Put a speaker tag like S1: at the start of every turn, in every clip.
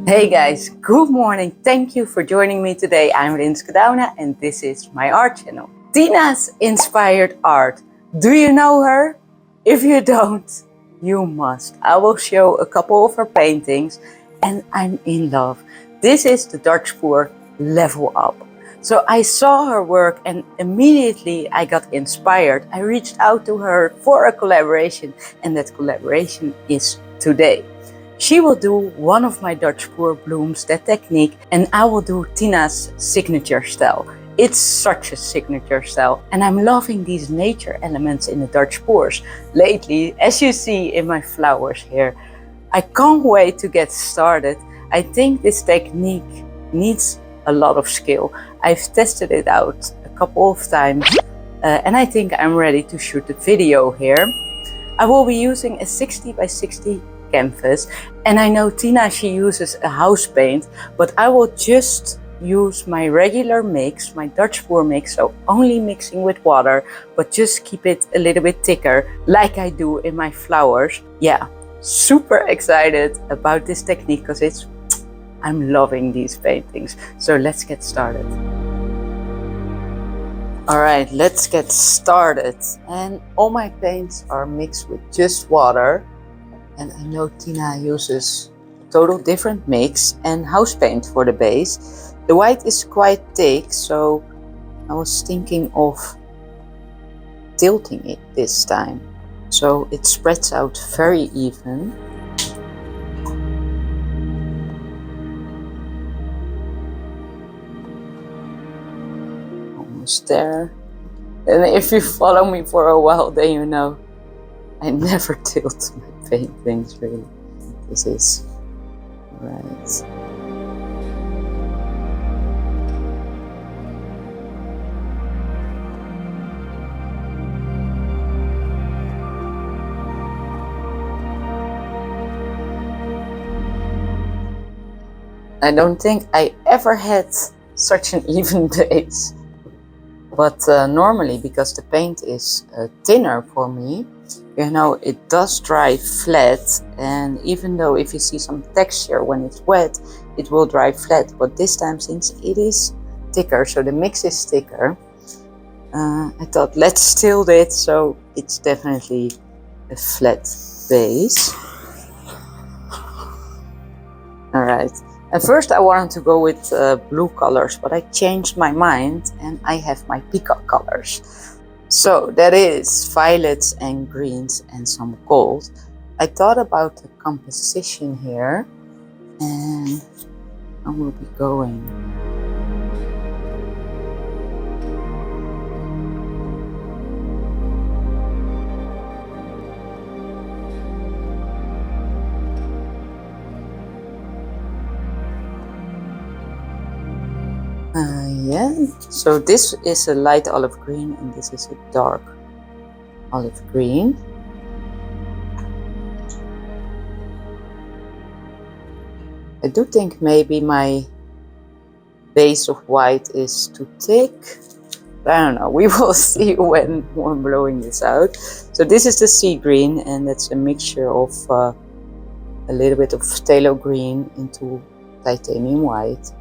S1: Hey guys, good morning. Thank you for joining me today. I'm Rinske Douna and this is my art channel. Tina's Inspired Art. Do you know her? If you don't, you must. I will show a couple of her paintings and I'm in love. This is the Dutch Pour Level Up. So I saw her work and immediately I got inspired. I reached out to her for a collaboration and that collaboration is today. She will do one of my Dutch pour blooms, that technique, and I will do Tina's signature style. It's such a signature style and I'm loving these nature elements in the Dutch pours. Lately, as you see in my flowers here, I can't wait to get started. I think this technique needs a lot of skill. I've tested it out a couple of times and I think I'm ready to shoot the video here. I will be using a 60 by 60 canvas and I know Tina, she uses a house paint, but I will just use my regular mix, my Dutch pour mix, so only mixing with water, but just keep it a little bit thicker like I do in my flowers. Yeah, super excited about this technique because I'm loving these paintings. So let's get started. All right, let's get started. And all my paints are mixed with just water. And I know Tina uses a total different mix and house paint for the base. The white is quite thick, so I was thinking of tilting it this time. So it spreads out very even. Almost there. And if you follow me for a while, then you know I never tilt my paintings really. This is right. I don't think I ever had such an even base. But normally, because the paint is thinner for me, you know, it does dry flat, and even though if you see some texture when it's wet, it will dry flat. But this time, since it is thicker, so the mix is thicker, I thought let's tilt it so it's definitely a flat base. All right. At first I wanted to go with blue colors, but I changed my mind and I have my peacock colors. So that is violets and greens and some gold. I thought about the composition here and I will be going. Yeah, so this is a light olive green and this is a dark olive green. I do think maybe my base of white is too thick. I don't know, we will see when blowing this out. So this is the sea green and that's a mixture of a little bit of phthalo green into titanium white.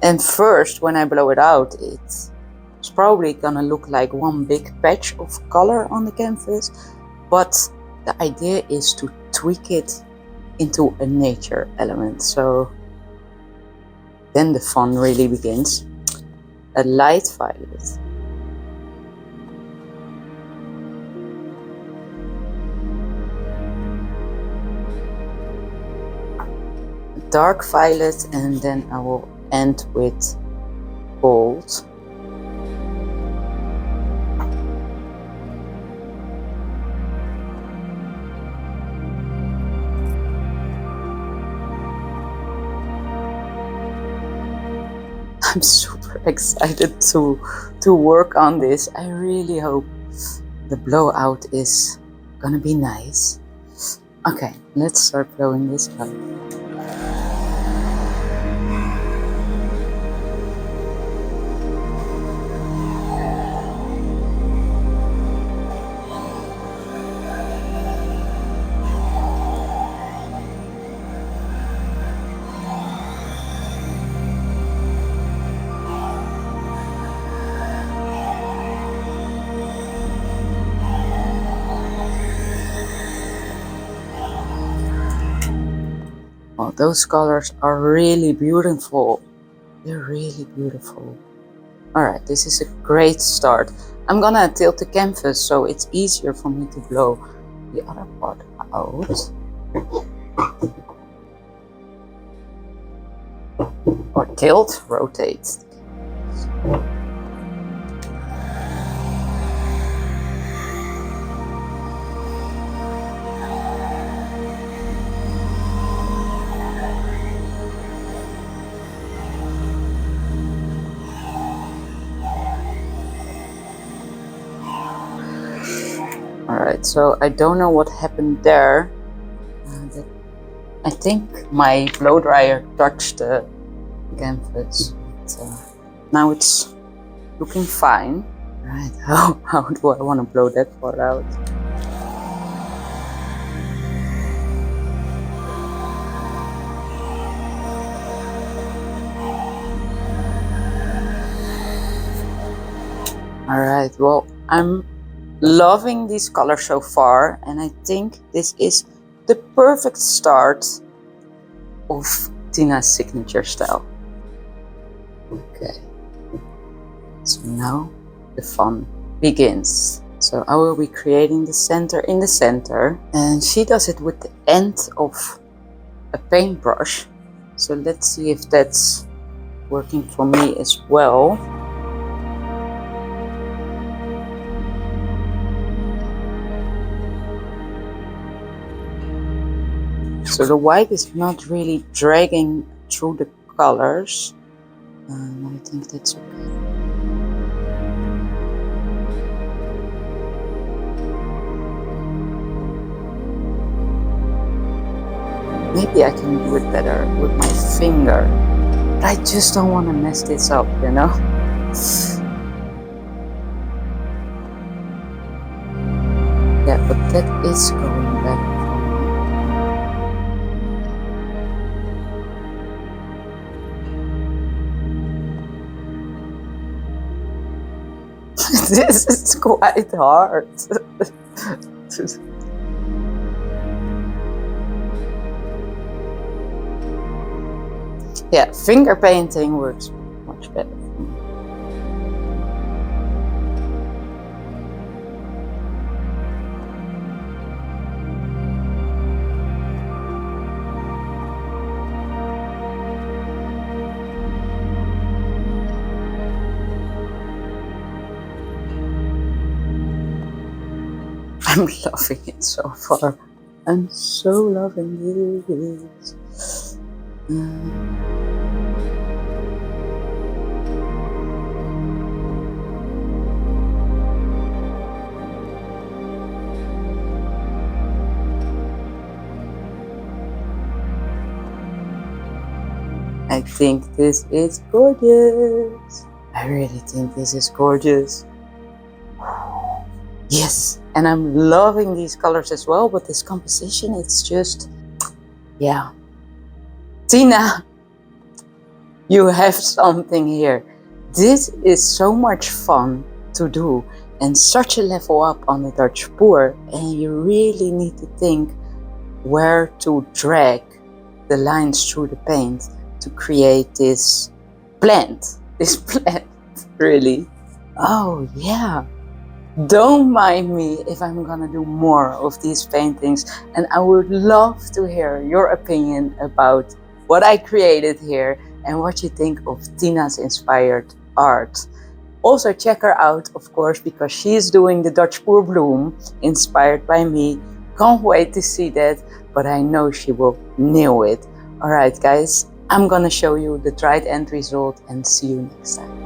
S1: And first, when I blow it out, it's probably gonna look like one big patch of color on the canvas. But the idea is to tweak it into a nature element. So then the fun really begins. A light violet. A dark violet, and then I will end with gold. I'm super excited to work on this. I really hope the blowout is gonna be nice. Okay, let's start blowing this out. those colors are really beautiful. They're really beautiful. All right, this is a great start. I'm gonna tilt the canvas so it's easier for me to blow the other part out. Or tilt, rotate. Alright, so I don't know what happened there. I think my blow dryer touched the canvas. But, now it's looking fine. Right, how do I want to blow that part out? Alright, well, I'm loving these colors so far, and I think this is the perfect start of Tina's signature style. Okay, so now the fun begins. So I will be creating the center in the center, and she does it with the end of a paintbrush. So let's see if that's working for me as well. So the white is not really dragging through the colors. I think that's okay. Maybe I can do it better with my finger. But I just don't want to mess this up, you know? Yeah, but that is going better. This is quite hard. Yeah, finger painting works much better for me. I'm loving it so far. I'm so loving this. I think this is gorgeous. I really think this is gorgeous. Yes, and I'm loving these colors as well, but this composition, it's just, yeah. Tina, you have something here. This is so much fun to do and such a level up on the Dutch pour, and you really need to think where to drag the lines through the paint to create this plant, really. Oh yeah. Don't mind me if I'm gonna do more of these paintings, and I would love to hear your opinion about what I created here and what you think of Tina's inspired art. Also check her out, of course, because she is doing the Dutch Pour Bloom inspired by me. Can't wait to see that, but I know she will nail it. Alright guys, I'm gonna show you the dried end result and see you next time.